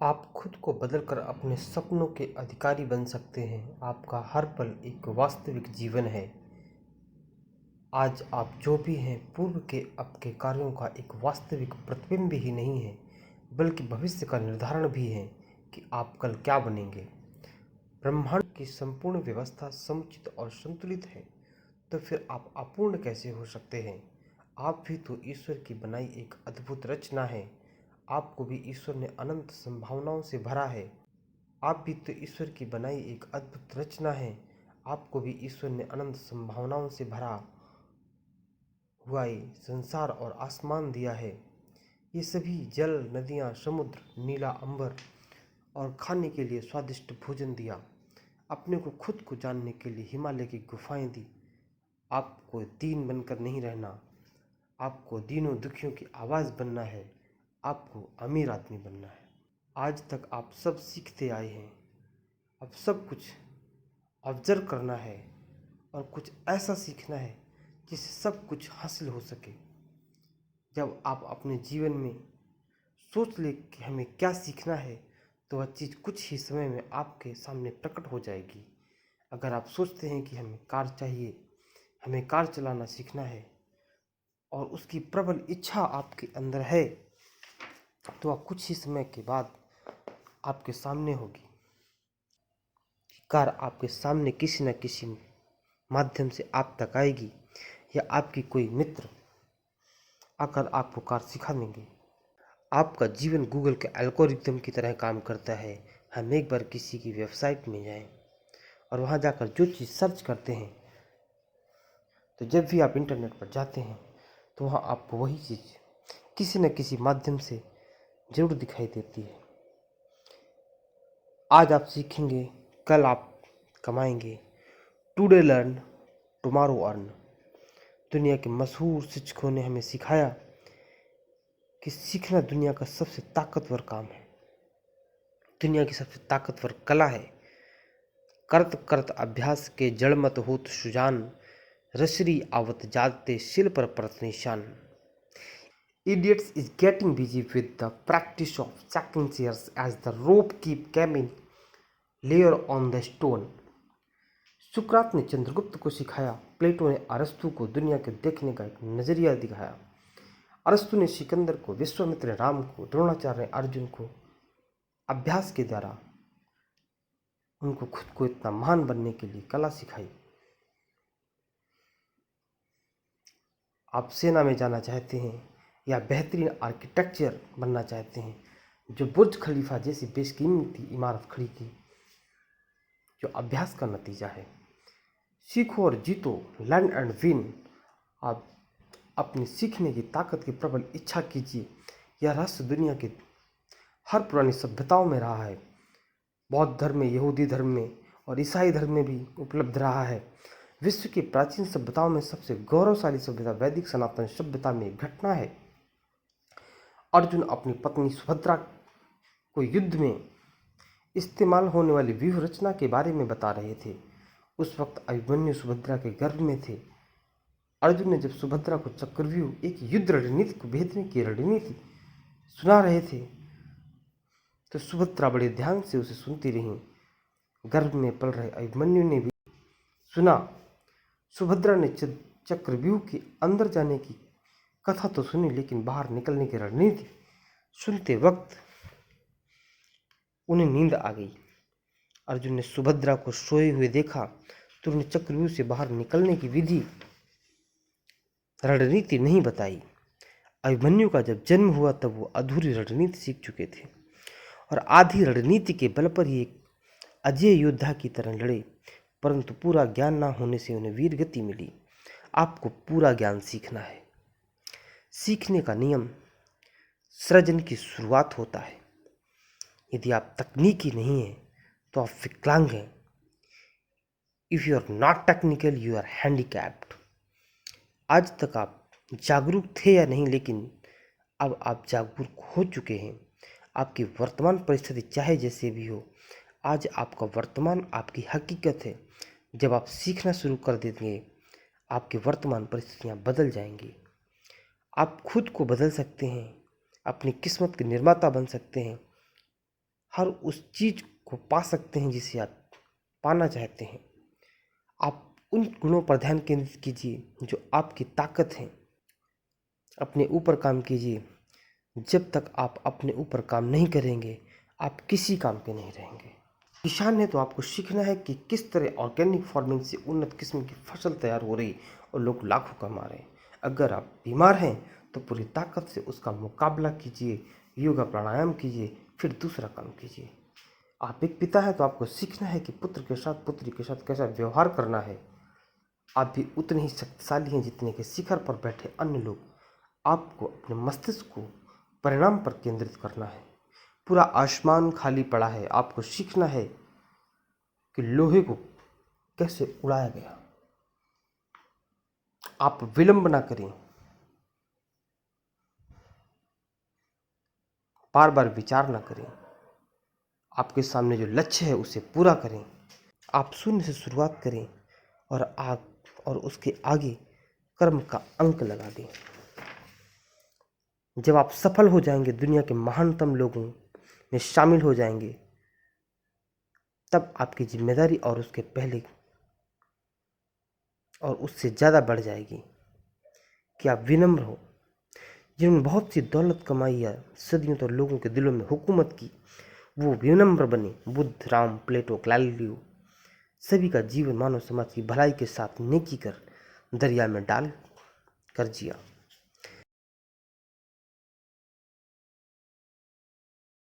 आप खुद को बदलकर अपने सपनों के अधिकारी बन सकते हैं। आपका हर पल एक वास्तविक जीवन है। आज आप जो भी हैं, पूर्व के आपके कार्यों का एक वास्तविक प्रतिबिंब ही नहीं है, बल्कि भविष्य का निर्धारण भी है कि आप कल क्या बनेंगे। ब्रह्मांड की संपूर्ण व्यवस्था समुचित और संतुलित है, तो फिर आप अपूर्ण कैसे हो सकते हैं? आप भी तो ईश्वर की बनाई एक अद्भुत रचना है। आपको भी ईश्वर ने अनंत संभावनाओं से भरा है। आप भी तो ईश्वर की बनाई एक अद्भुत रचना है। आपको भी ईश्वर ने अनंत संभावनाओं से भरा हुआ ये संसार और आसमान दिया है। ये सभी जल, नदियाँ, समुद्र, नीला अंबर और खाने के लिए स्वादिष्ट भोजन दिया। अपने को खुद को जानने के लिए हिमालय की गुफाएं दी। आपको दीन बनकर नहीं रहना, आपको दीनों दुखियों की आवाज़ बनना है। आपको अमीर आदमी बनना है। आज तक आप सब सीखते आए हैं। अब सब कुछ ऑब्जर्व करना है और कुछ ऐसा सीखना है जिससे सब कुछ हासिल हो सके। जब आप अपने जीवन में सोच ले कि हमें क्या सीखना है, तो वह चीज़ कुछ ही समय में आपके सामने प्रकट हो जाएगी। अगर आप सोचते हैं कि हमें कार चाहिए, हमें कार चलाना सीखना है और उसकी प्रबल इच्छा आपके अंदर है, तो वह कुछ ही समय के बाद आपके सामने होगी। कार आपके सामने किसी न किसी माध्यम से आप तक आएगी, या आपकी कोई मित्र आकर आपको कार सिखा देंगे। आपका जीवन गूगल के एल्गोरिथम की तरह काम करता है। हम एक बार किसी की वेबसाइट में जाएं और वहां जाकर जो चीज़ सर्च करते हैं, तो जब भी आप इंटरनेट पर जाते हैं तो वहां आपको वही चीज़ किसी न किसी माध्यम से जरूर दिखाई देती है। आज आप सीखेंगे, कल आप कमाएंगे। Today learn, tomorrow earn. दुनिया के मशहूर शिक्षकों ने हमें सिखाया कि सीखना दुनिया का सबसे ताकतवर काम है, दुनिया की सबसे ताकतवर कला है। करत करत अभ्यास के जड़ मत होत सुजान, रसरी आवत जाते शिल पर परत निशान। Idiots is getting busy with the practice of stacking chairs as the rope keep coming layer on the stone. सुकरात ने चंद्रगुप्त को सिखाया, प्लेटो ने अरस्तु को दुनिया के देखने का एक नजरिया दिखाया। अरस्तु ने सिकंदर को, विश्वामित्र ने राम को, द्रोणाचार्य ने अर्जुन को अभ्यास के द्वारा उनको खुद को इतना महान बनने के लिए कला सिखाई। आप सेना में जाना चाहते हैं या बेहतरीन आर्किटेक्चर बनना चाहते हैं, जो बुर्ज खलीफा जैसी बेशकीमती इमारत खड़ी की, जो अभ्यास का नतीजा है। सीखो और जीतो, लर्न एंड विन। आप अपनी सीखने की ताकत की प्रबल इच्छा कीजिए। यह रहस्य दुनिया के हर पुरानी सभ्यताओं में रहा है। बौद्ध धर्म में, यहूदी धर्म में और ईसाई धर्म में भी उपलब्ध रहा है। विश्व की प्राचीन सभ्यताओं में सबसे गौरवशाली सभ्यता वैदिक सनातन सभ्यता में एक घटना है। अर्जुन अपनी पत्नी सुभद्रा को युद्ध में इस्तेमाल होने वाली व्यूह रचना के बारे में बता रहे थे। उस वक्त अभिमन्यु सुभद्रा के गर्भ में थे। अर्जुन ने जब सुभद्रा को चक्रव्यूह, एक युद्ध रणनीति को भेदने की रणनीति सुना रहे थे, तो सुभद्रा बड़े ध्यान से उसे सुनती रहीं। गर्भ में पल रहे अभिमन्यु ने भी सुना। सुभद्रा ने चक्रव्यूह के अंदर जाने की कथा तो सुनी, लेकिन बाहर निकलने की रणनीति सुनते वक्त उन्हें नींद आ गई। अर्जुन ने सुभद्रा को सोए हुए देखा तो उन्हें चक्रव्यूह से बाहर निकलने की विधि, रणनीति नहीं बताई। अभिमन्यु का जब जन्म हुआ तब वो अधूरी रणनीति सीख चुके थे और आधी रणनीति के बल पर ही एक अजय योद्धा की तरह लड़े, परंतु पूरा ज्ञान ना होने से उन्हें वीर गति मिली। आपको पूरा ज्ञान सीखना है। सीखने का नियम सृजन की शुरुआत होता है। यदि आप तकनीकी नहीं हैं तो आप विकलांग हैं। If you are not technical, you are handicapped. आज तक आप जागरूक थे या नहीं, लेकिन अब आप जागरूक हो चुके हैं। आपकी वर्तमान परिस्थिति चाहे जैसे भी हो, आज आपका वर्तमान आपकी हकीकत है। जब आप सीखना शुरू कर देंगे, आपकी वर्तमान परिस्थितियां बदल जाएंगी। आप खुद को बदल सकते हैं, अपनी किस्मत के निर्माता बन सकते हैं। हर उस चीज़ को पा सकते हैं जिसे आप पाना चाहते हैं। आप उन गुणों पर ध्यान केंद्रित कीजिए जो आपकी ताकत है। अपने ऊपर काम कीजिए। जब तक आप अपने ऊपर काम नहीं करेंगे, आप किसी काम के नहीं रहेंगे। किसान है तो आपको सीखना है कि किस तरह ऑर्गेनिक फार्मिंग से उन्नत किस्म की फसल तैयार हो रही और लोग लाखों कमा रहे हैं। अगर आप बीमार हैं तो पूरी ताकत से उसका मुकाबला कीजिए, योगा प्राणायाम कीजिए, फिर दूसरा काम कीजिए। आप एक पिता हैं तो आपको सीखना है कि पुत्र के साथ, पुत्री के साथ कैसा व्यवहार करना है। आप भी उतने ही शक्तिशाली हैं जितने के शिखर पर बैठे अन्य लोग। आपको अपने मस्तिष्क को परिणाम पर केंद्रित करना है। पूरा आसमान खाली पड़ा है, आपको सीखना है कि लोहे को कैसे उड़ाया गया। आप विलंब ना करें, बार बार विचार ना करें। आपके सामने जो लक्ष्य है उसे पूरा करें। आप शून्य से शुरुआत करें और उसके आगे कर्म का अंक लगा दें। जब आप सफल हो जाएंगे, दुनिया के महानतम लोगों में शामिल हो जाएंगे, तब आपकी जिम्मेदारी और उसके पहले और उससे ज़्यादा बढ़ जाएगी कि आप विनम्र हो। जिन्होंने बहुत सी दौलत कमाई है, सदियों तक लोगों के दिलों में हुकूमत की, वो विनम्र बने। बुद्ध, राम, प्लेटो, गैलीलियो सभी का जीवन मानव समाज की भलाई के साथ नेकी कर दरिया में डाल कर जिया।